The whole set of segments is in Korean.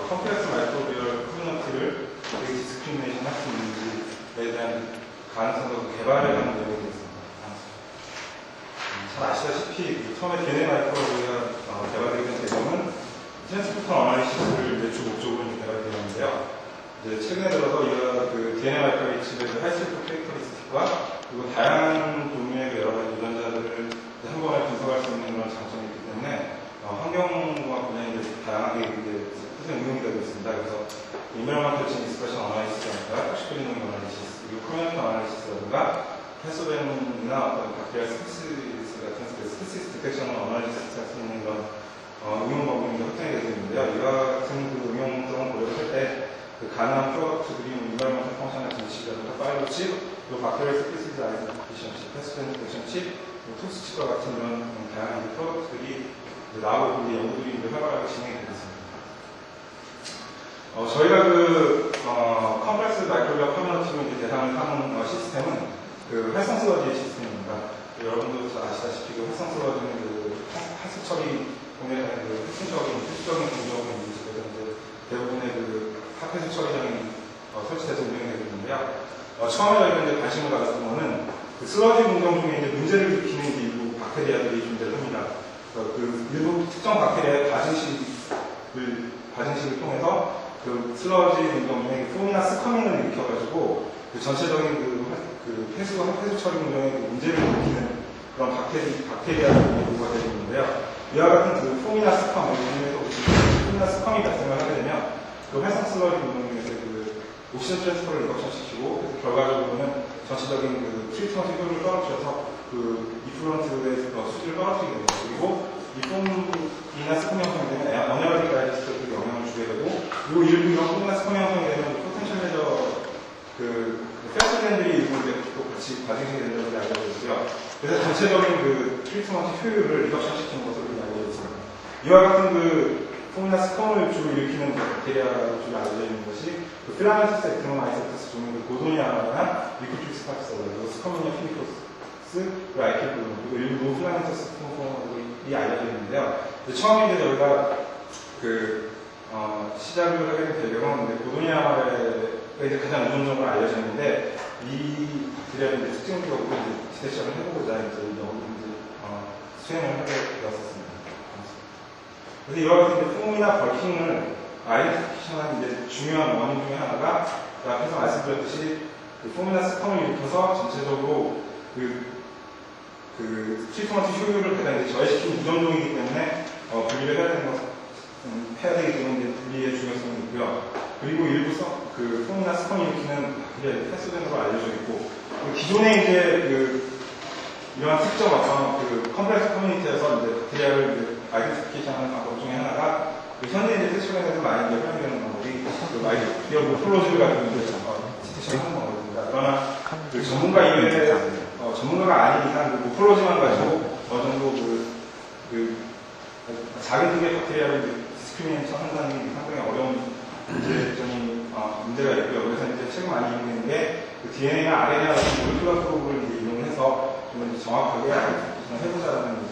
컴플렉스 마이크로비얼 커뮤니티를 디스크리미네이션 할 수 있는지에 대한 가능성과 개발에 관한 내용이 있습니다. 잘 아시다시피 처음에 DNA 마이크로비얼 개발되기 전 배경은 트랜스포터 어나리시스를 주 목적으로 개발되었는데요. 이제 최근에 들어서 이와 DNA 마이크로비얼 칩의 하이스리프 캐릭터리스틱과 그리고 다양한 종류의 여러 가지 유전자들을 한 번에 분석할 수 있는 그런 장점이 있기 때문에 환경공학 분야에 다양하게 큰 응용이 되고 있습니다. 그래서 인베런먼털 진 익스프레션 어나리시스라든가 톡시클리닝 어나리시스, 그리고 커뮤니티 어나리시스라든가 패스벤이나 어떤 박테리아 스피시스 같은 스피시스 디텍션을 어나리시스 할 수 있는 그런 응용 방법이 확장이 되고 있는데요. 이와 같은 응용성을 고려할 때 가능한 프로덕트들이 인베런먼털 펑션의 전시라든가 파이로 칩, 그리고 박테리아 스피시스 아이덴티피케이션 칩, 패스벤 디텍션 칩, 토스칩과 같은 이런 다양한 프로덕트들이 나오고 연구들이 활발하게 진행이 되고 있습니다. 저희가 컴플렉스 마이크로비얼 커뮤니티로 대상을 삼은 시스템은 활성 슬러지 시스템입니다. 여러분도 잘 아시다시피 활성 슬러지는 하수 처리 공략하는 필수적인 공정을 이제 대부분의 하폐수 처리장이 설치돼서 운영이 되고 있는데요. 처음에 저희가 관심을 가졌던 것은 슬러지 공정 중에 문제를 일으키는 일부 박테리아들이 존재를 합니다. 일부 특정 박테리아의 과증식을 통해서 슬러지 운동 중에 폼이나 스커밍을 일으켜가지고 전체적인 폐수 처리 운동에 문제를 일으키는 그런 박테리아들이 연구가 되고 있는데요. 이와 같은 폼이나 스커밍, 폼이나 스커밍이 발생을 하게 되면 활성 슬러지 운동 중에서 옥시전 트랜스퍼를 리덕션 시키고 결과적으로는 전체적인 트리트먼트 효율을 떨어뜨려서 이플루언트의 수준을 떨어뜨리게 됩니다. 그리고 이 폼이나 스커밍 형성이 되면 어네어리 다이제스트에 영향을 주게 되고, 그리고 일부 이런 폼이나 스커밍 형성이 되면 포텐셜 메저 패스밴들이 일부 또 같이 과징식이 된다고 알려져 있고요. 그래서 전체적인 트리트먼트 효율을 리덕션 시키는 것으로 알려져 있습니다. 이와 같은 폼이나 스커밍을 주로 일으키는 박테리아로 주로 알려져 있는 것이 필라멘토스 액티노마이세트스 종류 고도니아나 리쿠트릭스 파크스, 그리고 스커미니아 피니코스, 아이킬블룸, 그리고 일부 노필라멘토스 폼이 알려져 있는데요. 처음에 이제 저희가 시작을 하게 된 배경은 고도니아에 이제 가장 우선적으로 알려져 있는데, 이 박테리아의 특징적으로 디텍션을 해보고자 수행을 하게 되었습니다. 그래서 이와 같은 폼이나 벌킹을 아이덴티피케이션하는 중요한 원인 중에 하나가 앞에서 말씀드렸듯이 폼이나 스컴을 일으켜서 전체적으로 트리트먼트 효율을 가장 저해시키는 무전종이기 때문에 분리를 해야 되는 해야 되기 때문에 분리의 중요성이 있고요. 그리고 일부 폼이나 스컴을 일으키는 박테리아의 패스밴으로 알려져 있고, 기존에 이제 이러한 특정 컴플렉스 커뮤니티에서 이제 박테리아를 아이덴티피케이션하는 방법 중에 하나가 현대 이제 테스트에서 많이 활용되는 방법이 마이크로비얼 모폴로지 같은 디텍션 하는 방법입니다. 그러나 전문가 이외에 전문가가 아닌 이상 모폴로지만 가지고 어느 정도 작은 크기의 박테리아를 디스크리미네이션 한다는 게 상당히 어려운 문제가 있고요. 그래서 이제 최근 많이 이용되는 게 DNA나 RNA 같은 몰큘러 프로브를 이용해서 좀 정확하게 해보자는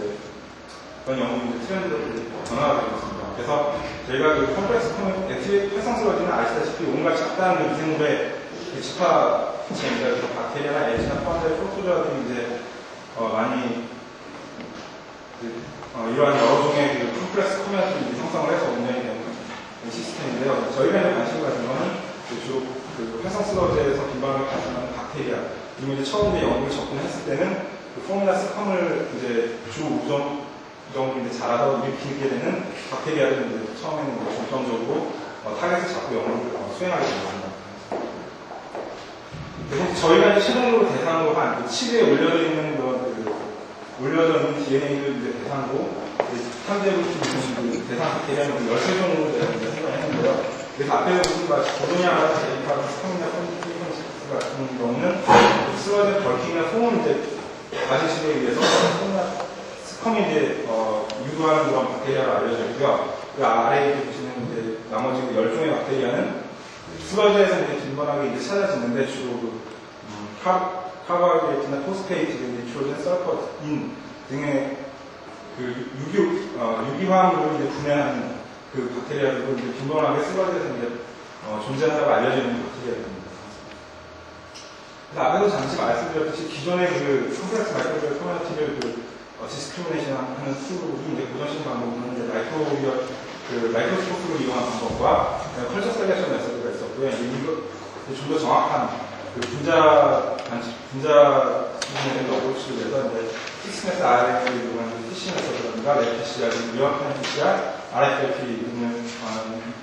그런 연구 트렌드로 변화가 되고 있습니다. 그래서 저희가 컴플렉스 커뮤니티 활성 슬러지는 아시다시피 온갖 잡다한 미생물의 집합체입니다. 그래서 박테리아나 에지나 포함된 프로토조아들이 이제 많이 이러한 여러 종의 컴플렉스 커뮤니티를 형성을 해서 운영이 되는 시스템인데요. 저희가 이제 관심을 가진 것은 주로 활성 슬러지에서 기반을 가지는 박테리아, 그리고 이제 처음 연구를 접근했을 때는 폼이나 스컴을 이제 주 우정으로 자라서 일으키게 되는 박테리아를 이제 처음에는 중점적으로 타겟을 잡고 연구를 수행하게 됩니다. 그래서 저희가 이제 최종적으로 대상으로 한 칩에 올려져 있는 DNA를 이제 대상으로 현재로 대상 박테리아는 13종으로 생각을 했는데요. 그래서 앞에 보신 고도니아 제이파나 스컴이나 콘티콘시스 같은 경우는 슬러지 벌킹이나 폼을 이제 가지식에 의해서 스컴이 이제 유도하는 그런 박테리아로 알려져 있고요. 그 아래에 보시는 이제 나머지 10종의 박테리아는 슬러지에서 이제 빈번하게 이제 찾아지는데 주로 카보하이드레이트나 포스페이트, 니트로젠, 설퍼인 등의 유기화합물을 이제 분해하는 그 박테리아들도 이제 빈번하게 슬러지에서 이제 존재한다고 알려지는 박테리아들입니다. 앞에서 잠시 말씀드렸듯이 기존의 그 컴플렉스 마이크로비얼 커뮤니티를 디스크리미네이션 하는 툴이 이제 고정식 방법은 이제 마이크로스코프를 이용한 방법과 컬처 셀렉션 메서드가 있었고요. 이거 좀 더 정확한 분자 기준에 대한 어프로치를 위해서 이제 6S RF를 이용하는 PC 메서드라든가 랩PCR, 리얼타임 PCR, RFLP 등을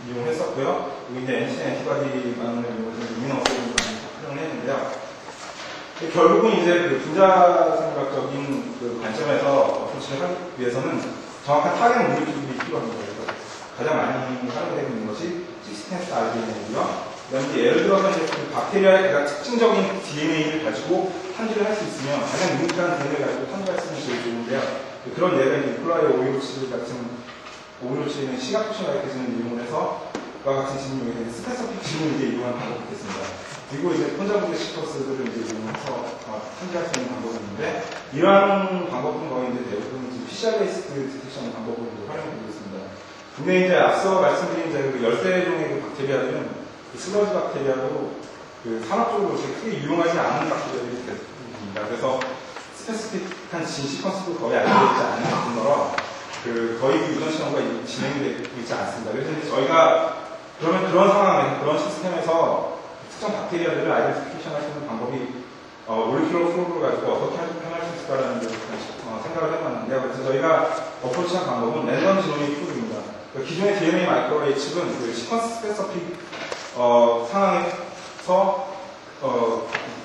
이용했었고요. 그리고 이제 NCN-엔티바디만을 이용해서 이민어스를 활용을 했는데요. 결국은 이제 그 분자 생물학적인 그 관점에서 어프로치를 하기 위해서는 정확한 타겟 모리큘이 필요합니다. 그래서 가장 많이 활용되고 있는 것이 6S RDNA이고요. 그다음에 예를 들어서 이제 그 박테리아의 가장 특징적인 DNA를 가지고 탐지를 할 수 있으면 가장 유니크한 DNA를 가지고 탐지할 수 있으면 제일 좋은데요. 그런 예가 이콜라이 517 같은 517은 시각 표시가 기준을 이용을 해서 그와 같은 질문에 스페시픽 질문을 이제 이용하는 방법이 있겠습니다. 그리고 이제 콘자분들 시퀀스들을 이제 이용해서 탐지할 수 있는 방법이 있는데 이러한 방법은 거의 이제 대부분 PCR 베이스드 디텍션 방법으로 활용되고 있습니다. 근데 이제 앞서 말씀드린 이제 그 13종의 그 박테리아들은 그 슬러지 박테리아도 그 산업적으로 크게 유용하지 않은 박테리아들이 있습니다. 그래서 스페시픽한 진 시퀀스도 거의 알려져 있지 않은 뿐더러 거의 그 유전 시험과 진행되고 있지 않습니다. 그래서 이제 저희가 그러면 그런 상황에서 그런 시스템에서 특정 박테리아들을 아이덴티피케이션 할 수 있는 방법이 모리큘러 프로브를 가지고 어떻게 표현할 수 있을까라는 데 생각을 해봤는데요. 그래서 저희가 어프로치한 방법은 랜덤 지노믹 프로브입니다. 기존의 DNA 마이크로 예측은 그 시퀀스 스페시픽 상황에서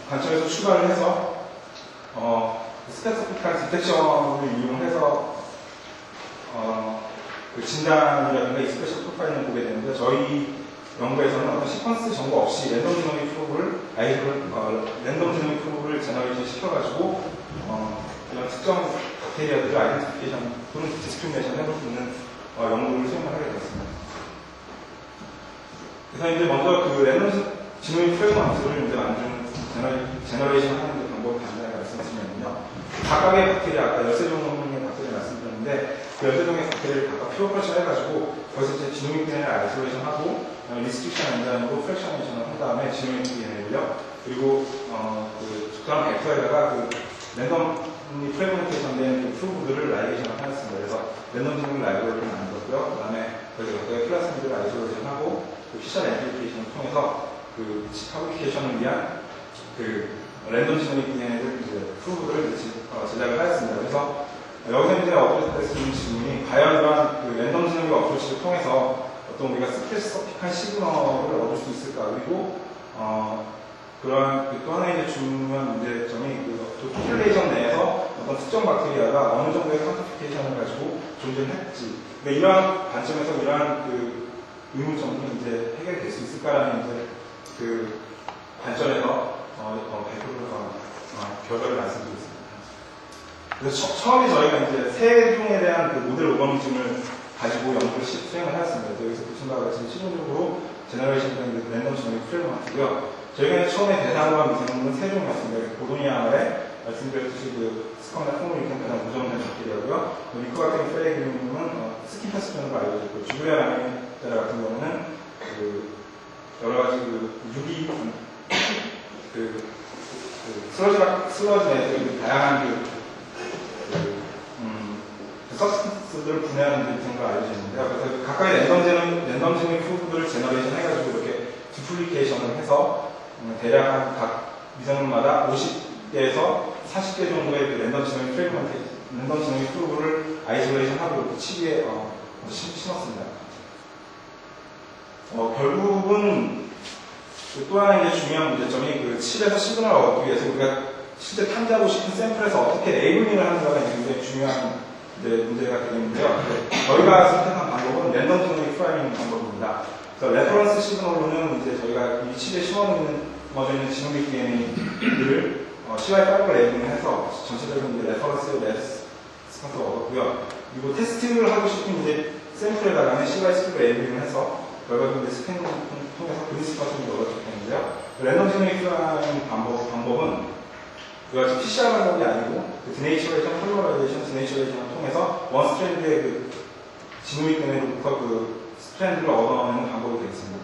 관점에서 추가를 해서 스페시픽한 디텍션을 이용해서 그 진단이라든가 익스프레션 프로파일링을 보게 되는데 저희 연구에서는 어떤 시퀀스 정보 없이 랜덤 지노믹 프로브를 랜덤 지노믹 프로브를 제너레이션 시켜가지고 이런 특정 박테리아들을 아이덴티피케이션 또는 디스크리미네이션 해볼 수 있는 연구를 수행을 하게 되었습니다. 그래서 이제 먼저 그 랜덤 지노믹 프레임워크를 이제 만드는 제너레이션 하는 방법을 간단하게 말씀드리면요. 각각의 박테리아, 아까 13종의 박테리아 말씀드렸는데 그 13종의 박테리아를 각각 퓨어컬처 해가지고 거기서 이제 지노믹 DNA를 아이솔레이션 하고 리스트릭션 엔자임으로 프랙셔네이션을 한 다음에 지노믹 DNA를요. 그리고 그런 벡터에다가 그 랜덤 프레그멘테이션 된 그 프로브들을 라이게이션을 하였습니다. 그래서 랜덤 지노믹 라이브러리를 만들었고요. 그 다음에 거기에 클래스미들을 아이솔레이션하고 그 피셜 앰플리피케이션을 통해서 그 파브리케이션을 위한 그 랜덤 지노믹 DNA를 이제 프로브를 제작을 하였습니다. 그래서 여기서 이제 어프로치 할 수 있는 질문이 과연 이러한 그 랜덤 지노믹 어프로치를 통해서 어떤 우리가 스페시픽한 시그널을 얻을 수 있을까? 그리고 그런 또 하나의 이제 중요한 문제점이 그 포퓰레이션 내에서 어떤 특정 박테리아가 어느 정도의 퀀티피케이션을 가지고 존재했지. 근데 이러한 관점에서 이러한 그 의문점이 이제 해결될 수 있을까라는 이제 그 관점에서 발표를 결과를 말씀드리겠습니다. 그래서 처음에 저희가 이제 세 종에 대한 그 모델 오거니즘을 가지고 연구를 수행을 하였습니다. 여기서 보신 바와 같이 실용적으로 제너레이션 된 랜덤 지노믹 프레임워크고요. 저희가 처음에 대상과 미생물은 세 종이었습니다. 고도니아말에 말씀드렸듯이 그 스컴이나 콩을 일으킨 가장 고정된 박테리아고요. 리코바텍 플레이그림은 스킨 패스편으로 알려져 있고 주구레아 라미네라 같은 경우는 그 여러 가지 그 유기 슬러지 내에서 다양한 서브스턴스들을 분해하는 데 있는 걸 알려져 있는데요. 그래서 각각의 랜덤 지노믹 프로브들을 제너레이션 해가지고 이렇게 디플리케이션을 해서 대략 각 미생물마다 50개에서 40개 정도의 그 랜덤 지노믹 프로브를 아이솔레이션하고 치기에 심었습니다. 결국은 또 하나 이제 중요한 문제점이 그 칩에서 시그널을 얻기 위해서 우리가 실제 탐지하고 싶은 샘플에서 어떻게 레이블링을 하는가가 굉장히 중요한 문제가 되겠는데요. 저희가 선택한 방법은 랜덤 지노믹 프라이밍 방법입니다. 그래서 레퍼런스 시그널로는 이제 저희가 이 칩에 심어져 있는 지노믹 DNA를 CY5로 레이블링을 해서 전체적인 이제 레퍼런스 레스폰스를 얻었고요. 그리고 테스트를 하고 싶은 이제 샘플에다가는 CY6로 레이블링을 해서 결과적으로 이제 스캔을 통해서 그리스파트를 얻어줬는데요. 랜덤 지노믹 프라이밍 방법은 그가 PCR 방법이 아니고 디네이처레이션, 폴리머라이제이션, 디네이처레이션을 통해서 원 스트랜드의 그 지노믹 DNA로부터 그 스트랜드를 얻어내는 방법이 되겠습니다.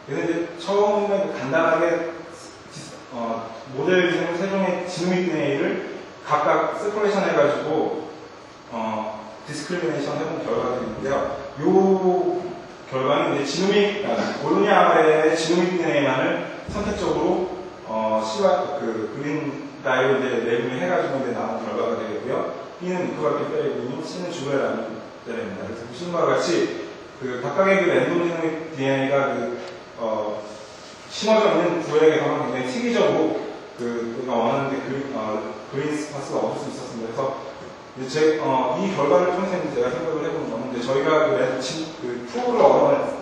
그래서 이제 처음에 간단하게 모델 기준으로 세 종의 지노믹 DNA를 각각 세퍼레이션 해가지고 디스크리미네이션 해본 결과가 있는데요. 이 결과는 이제 고르니아의 지노믹 DNA만을 선택적으로 C와 그린 다이오드 레이블링 해가지고 이제 나온 결과가 되겠고요. B는 니코바피 페레빈이고 C는 주베라는 데입니다. 그래서 보시는 바와 같이 각각의 랜덤 지노믹 DNA가 심어져 있는 구획에서는 굉장히 특이적으로 우리가 원하는 그린 스파스가 얻을 수 있었습니다. 그래서 이제 이 결과를 통해서 제가 생각을 해보는 거는 저희가 프로그를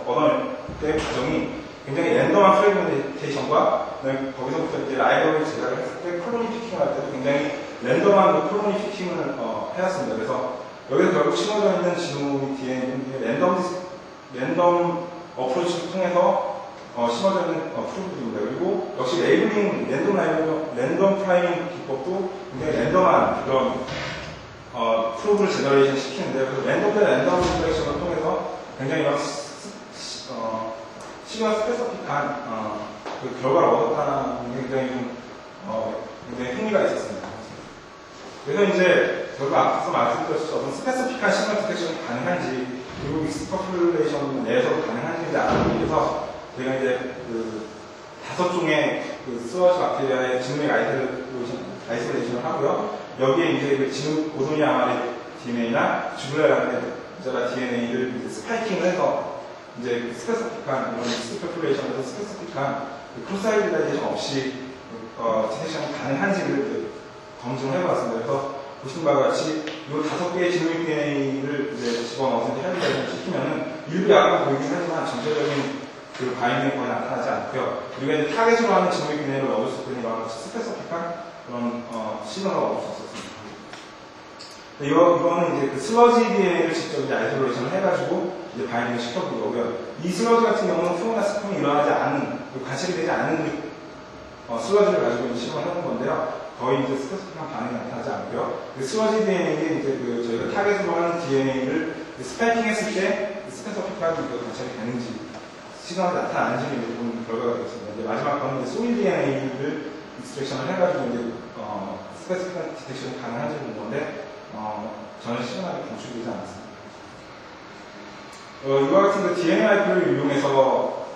얻어낼 때 과정이 굉장히 랜덤한 프레그멘테이션과 거기서부터 이제 라이브러리 제작을 했을 때 콜로니 피킹을 할 때도 굉장히 랜덤한 콜로니 피킹을 해왔습니다. 그래서 여기서 결국 심어져 있는 지노믹 DNA는 랜덤 어프로치를 통해서 심어져 있는 프로그램입니다. 그리고 역시 레이블링, 랜덤 프라이밍 기법도 굉장히 랜덤한 그런 프로그램을 제너레이션 시키는데, 그래서 랜덤 대 랜덤 인터랙션을 통해서 굉장히 시간 스페시픽한 그 결과를 얻었다는 게 굉장히 흥미가 있었습니다. 그래서 이제 저희가 앞서 말씀드렸듯이 어떤 스페시픽한 시그널 디텍션이 가능한지, 그리고 익스퍼플레이션 내에서도 가능한지에 알아보기 위해서 저희가 이제 5종의 스워지 박테리아의 지노믹 아이솔레이션을 하고요. 여기에 이제 고도니아마의 DNA나 주블레라는 DNA를 스파이킹을 해서 이제 스페시픽한 이런 스페플레이션에서 스페시픽한 크로스 하이브리다이제이션 없이 디텍션이 가능한지를 검증을 해봤습니다. 그래서 보시는 바와 같이 이 5개의 지노믹 DNA를 이제 집어넣어서 하이브리다이제이션 시키면은 일부 약간 보이긴 하지만 전체적인 바이너리 거의 나타나지 않고요. 우리가 이제 타겟으로 하는 지노믹 DNA를 얻을 수 있는 이와 같이 스페시픽한 그런 시그널을 얻을 수 있었습니다. 이거는 이제 슬러지 DNA를 직접 이제 아이솔레이션을 해가지고 이제 바이너링을 시켜본 거고요. 이 슬러지 같은 경우는 프로나 스팸이 일어나지 않은, 관측이 되지 않은 슬러지를 가지고 실험을 해본 건데요. 거의 이제 스페시픽한 반응이 나타나지 않고요. 슬러지 DNA에 이제 저희가 타겟으로 하는 DNA를 스파이킹 했을 때 스페시픽한 관측이 되는지, 시그널이 나타나는지를 본 결과가 되었습니다. 이제 마지막 거는 소일 DNA를 익스트랙션을 해가지고 이제 스페시픽한 디텍션이 가능한지 본 건데, 전혀 시그널이 검출되지 않았습니다. 이와 같은 DNA 라이프를 이용해서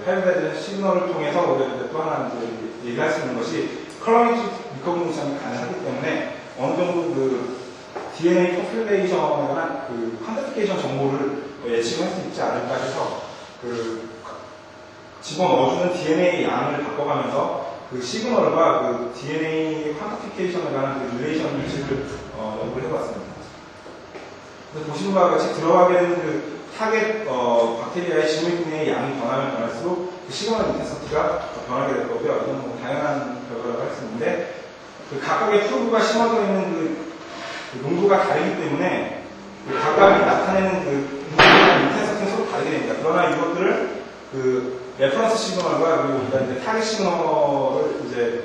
하이브리다이제이션 시그널을 통해서 우리가 또 하나 이제 얘기할 수 있는 것이 컬러니티 리커그니션이 가능하기 때문에 어느 정도 DNA 포퓰레이션에 관한 퀀티피케이션 정보를 예측할 수 있지 않을까 해서 집어넣어주는 DNA 양을 바꿔가면서 시그널과 DNA 퀀티피케이션에 관한 릴레이션식을 연구를 해봤습니다. 그래서 보시는 바와 같이 들어가게 되는 타겟 박테리아의 지노믹 DNA의 양이 변하면 변할수록 시그널 인텐서티가 변하게 될 거고요. 이건 다양한 결과를 할 수 있는데 각각의 프로브가 심어져 있는 농도가 다르기 때문에 각각이 나타내는 인텐서티는 서로 다르게 됩니다. 그러나 이것들을 레퍼런스 시그널과 그리고 우리가 이제 타겟 시그널을 이제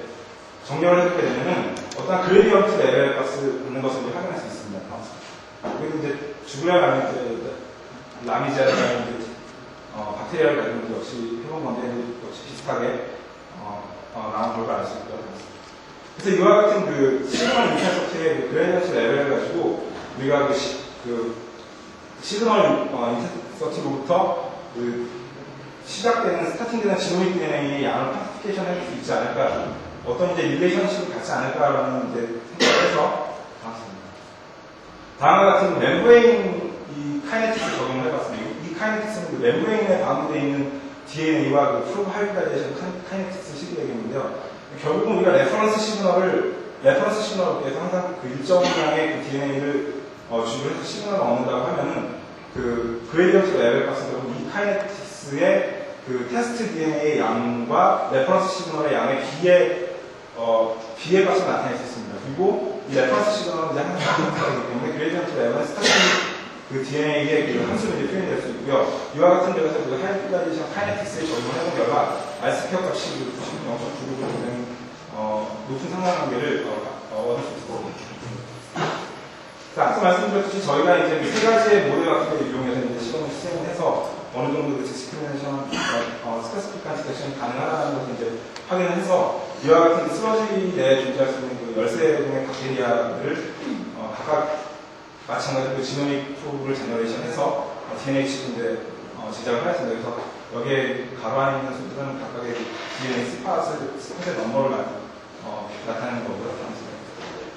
정렬을 해주게 되면은 어떤 그레디언트 레벨 값을 받는 것을 확인할 수 있습니다. 그리고 이제 주블레라는 라미지아라는 박테리아를 가지고 역시 해본 건데 역시 비슷하게 나온 결과를 알 수 있도록 하겠습니다. 그래서 이와 같은 시그널 인텐서티의 그레디언트 레벨을 가지고 우리가 시그널 인텐서티로부터 시작되는 스타팅되는 지노믹 DNA의 양을 퀀티피케이션 할 수 있지 않을까, 어떤 이제 릴레이션십을 갖지 않을까라는 이제 생각을 해서 나왔습니다. 다음과 같은 멤브레인 카이네틱스 적용을 해봤습니다. 이 카이네틱스는 멤브레인에 바운드되어 있는 DNA와 프로브 하이브리다이제이션 카이네틱스 시기되겠는데요. 결국은 우리가 레퍼런스 시그널을 위해서 항상 일정량의 DNA를 준비해서 시그널을 얻는다고 하면은 그레디언트 레벨 값은 결국 이 카이네틱스의 테스트 DNA의 양과 레퍼런스 시그널의 양의 비의 값을 나타낼 수 있습니다. 그리고 이 레퍼런스 시그널은 이제 항상 같기 때문에 그레디언트 레벨은 스타팅 DNA의 함수로 이제 표현될 수 있고요. 이와 같은 데서 하이브리다이제이션 카이네틱스에 적용을 해본 결과 R스퀘어 값이 0.9로 굉장히 높은 상관관계를 얻을 수 있습니다. 앞서 말씀드렸듯이 저희가 이제 세 가지의 모델 같은 걸 이용해서 이제 시험을 수행을 해서 어느 정도 그 디스크리미네이션, 스페시픽한 디텍션이 가능하다는 것을 이제 확인을 해서 이와 같은 그 슬러지 내에 존재할 수 있는 그 13종의 박테리아를 각각 마찬가지로 그 지노믹 프로브를 제너레이션 해서 DNA식을 이제 제작을 하였습니다. 그래서 여기에 가로 안에 있는 수들은 각각의 DNA 스팟의 넘버를 나타내는 거고요.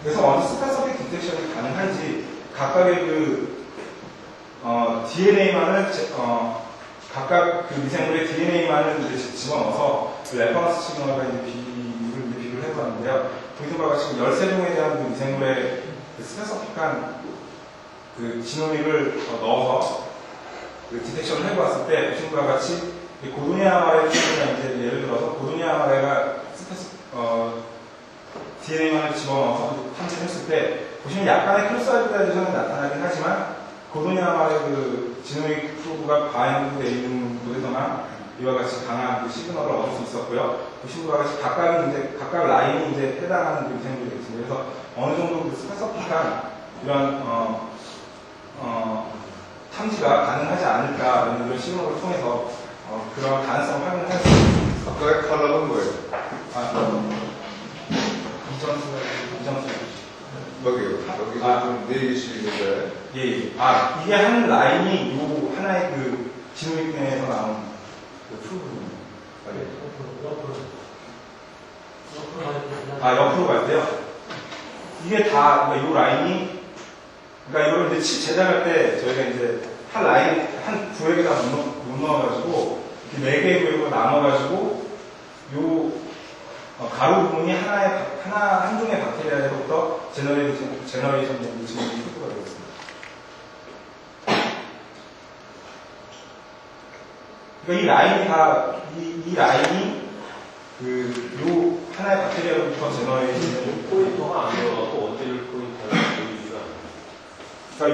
그래서 어느 스페서픽 디텍션이 가능한지 각각의 그 DNA만을 각각 그 미생물의 DNA만을 집어넣어서 그 레퍼런스 시그널과 비교를 해봤는데요. 보이는 바와 같이 13종에 대한 그 미생물의 그 스페서픽한 그 지노믹을 넣어서 그 디텍션을 해보았을 때 보시는 바와 같이 고도니아마레 이제 예를 들어서 고도니아마레가 DNA만을 집어넣어서 탐지를 했을 때 보시면 약간의 크로스하이브라이제이션이 나타나긴 하지만 고도니아마레 그 지노믹 프로브가 바인드되어 있는 곳에서만 이와 같이 강한 그 시그널을 얻을 수 있었고요. 보시는 바와 같이 각각 라인이 이제 해당하는 그 미생물이 되겠습니다. 그래서 어느 정도 그 스페서픽한 이런 탐지가 가능하지 않을까 이런 시그널을 통해서 그런 가능성을 확인할 수 있습니다. 아까의 칼럼은 뭐예요? 여기요. 여기서 좀 4개씩 있는데. 예. 이게 한 라인이 요 하나의 그 지노믹에서 나온 그 프로그램입니다. 옆으로 갈 때요. 이게 다, 그러니까 요 라인이, 그러니까 이걸 이제 칩 제작할 때 저희가 이제 한 라인, 한 구획에다 못 넣어가지고, 이렇게 4개의 구획으로 나눠가지고, 요 가로 부분이 한 종의 박테리아로부터 제너레이션 된 지노믹 프로브가 되겠습니다. 그러니까 이 라인이 이 라인이 요 하나의 박테리아로부터 제너레이션 된 포인터가 안 들어가고 어디를 포인터를 보이지가 않아요. 그러니까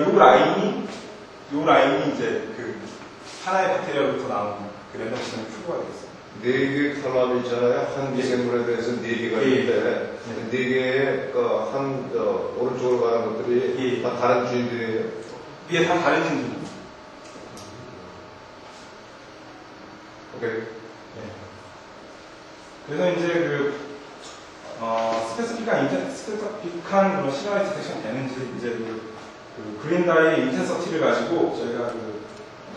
요 라인이 이제 그 하나의 박테리아로부터 나온 그 랜덤 지노믹 프로브가 되겠습니다. 4개의 칼럼이 있잖아요. 한 미생물에 대해서 4개가 있는데, 4개의 한 오른쪽으로 가는 것들이 다 다른 주인들이에요. 이게 다 다른 주인들입니다. 오케이. 그래서 이제 스페시픽한 그런 시그널 디텍션이 되는지 이제 그 그린다이 인텐서티를 가지고 저희가 그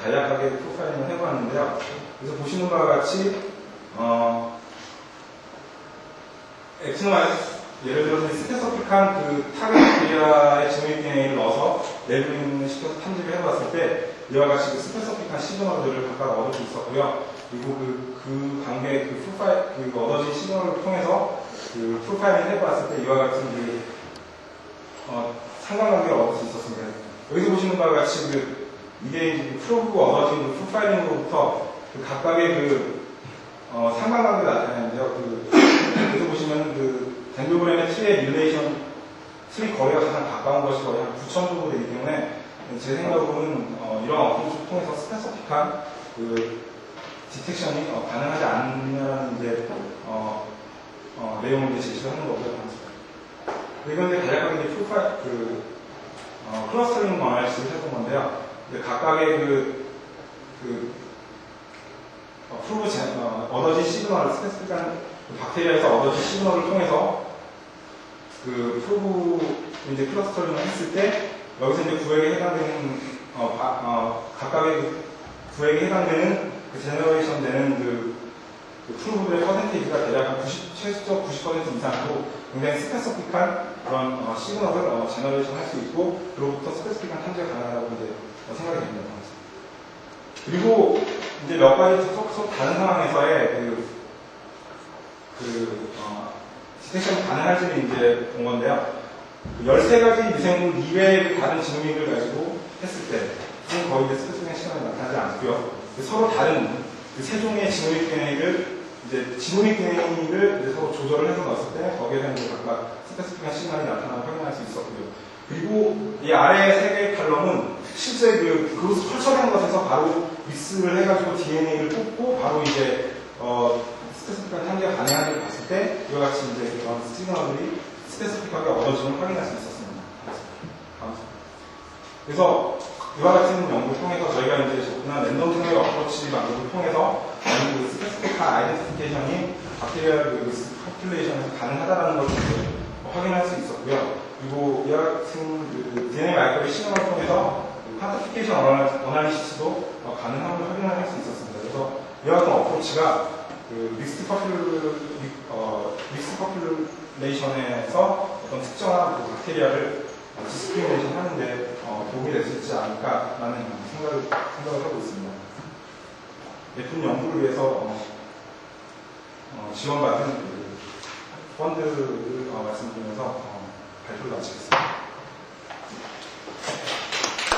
간략하게 프로파일링을 해보았는데요. 그래서 보시는 바와 같이 예를 들어서 스페시픽한 그 타겟 에리아의 지노믹 DNA를 넣어서 레벨링을 시켜서 탐지를 해봤을 때 이와 같이 그 스페시픽한 시그널들을 각각 얻을 수 있었고요. 그리고 그 관계 그 얻어진 시그널을 통해서 그 프로파일링을 해봤을 때 이와 같은 상관관계를 얻을 수 있었습니다. 여기서 보시는 바와 같이 이게 이제 프로브가 얻어진 그 프로파일링으로부터 그 각각의 상관관계가 나타나는데요. 여기서 보시면 덴드로그램의 트리의 릴레이션, 트리 거리가 가장 가까운 것이 거의 한 9,000 정도 되기 때문에 제 생각으로는 이런 어프로치를 통해서 스페시픽한 디텍션이 가능하지 않느냐는 이제 내용을 이제 제시를 하는 거고요. 이건 이제 간략하게 이제 클러스터링 어나리시스를 해본 건데요. 각각의 얻어진 시그널, 스페시픽한 박테리아에서 얻어진 시그널을 통해서 그 프로브 이제 클러스터링을 했을 때 여기서 이제 구획에 해당되는 각각의 구획에 해당되는 그 제너레이션 되는 그 프로브의 퍼센테이지가 대략 최소적 90% 이상으로 굉장히 스페시픽한 그런 시그널을 제너레이션 할 수 있고 그로부터 스페시픽한 탐지가 가능하다고 이제 생각이 됩니다. 그리고 이제 몇 가지 속 다른 상황에서의 디텍션이 가능할지는 이제 본 건데요. 13가지 미생물 이외의 다른 지노믹을 가지고 했을 때, 거의 이제 스페시픽한 시간이 나타나지 않고요. 서로 다른 세 종의 지노믹 DNA를 서로 조절을 해서 넣었을 때, 거기에 대한 각각 스페시픽한 시간이 나타나는 확인할 수 있었고요. 그리고 이 아래 세 개의 칼럼은 실제 그것을 컬처링한 것에서 바로 믹스를 해가지고 DNA를 뽑고 바로 이제 스페시픽한 탐지가 가능하게 봤을 때 이와 같이 이제 그런 시그널들이 스페시픽하게 얻어짐을 확인할 수 있었습니다. 감사합니다. 그래서 이와 같은 연구를 통해서 저희가 이제 접근한 랜덤 생활 어프로치 방법을 통해서 그 스페시픽한 아이덴티피케이션이 박테리아 포퓰레이션에서 가능하다는 것을 이제 확인할 수 있었고요. 그리고 이와 같은 DNA 마이크로의 실험을 통해서 퀀티피케이션 어널리시스도 가능한 걸 확인할 수 있었습니다. 그래서 이와 같은 어프로치가 그 믹스드 포퓰레이션에서 어떤 특정한 그 박테리아를 디스크리미네이션 하는데 도움이 될 수 있지 않을까라는 생각을 하고 있습니다. 예쁜 연구를 위해서 지원받은 그 펀드를 말씀드리면서 발표를 마치겠습니다.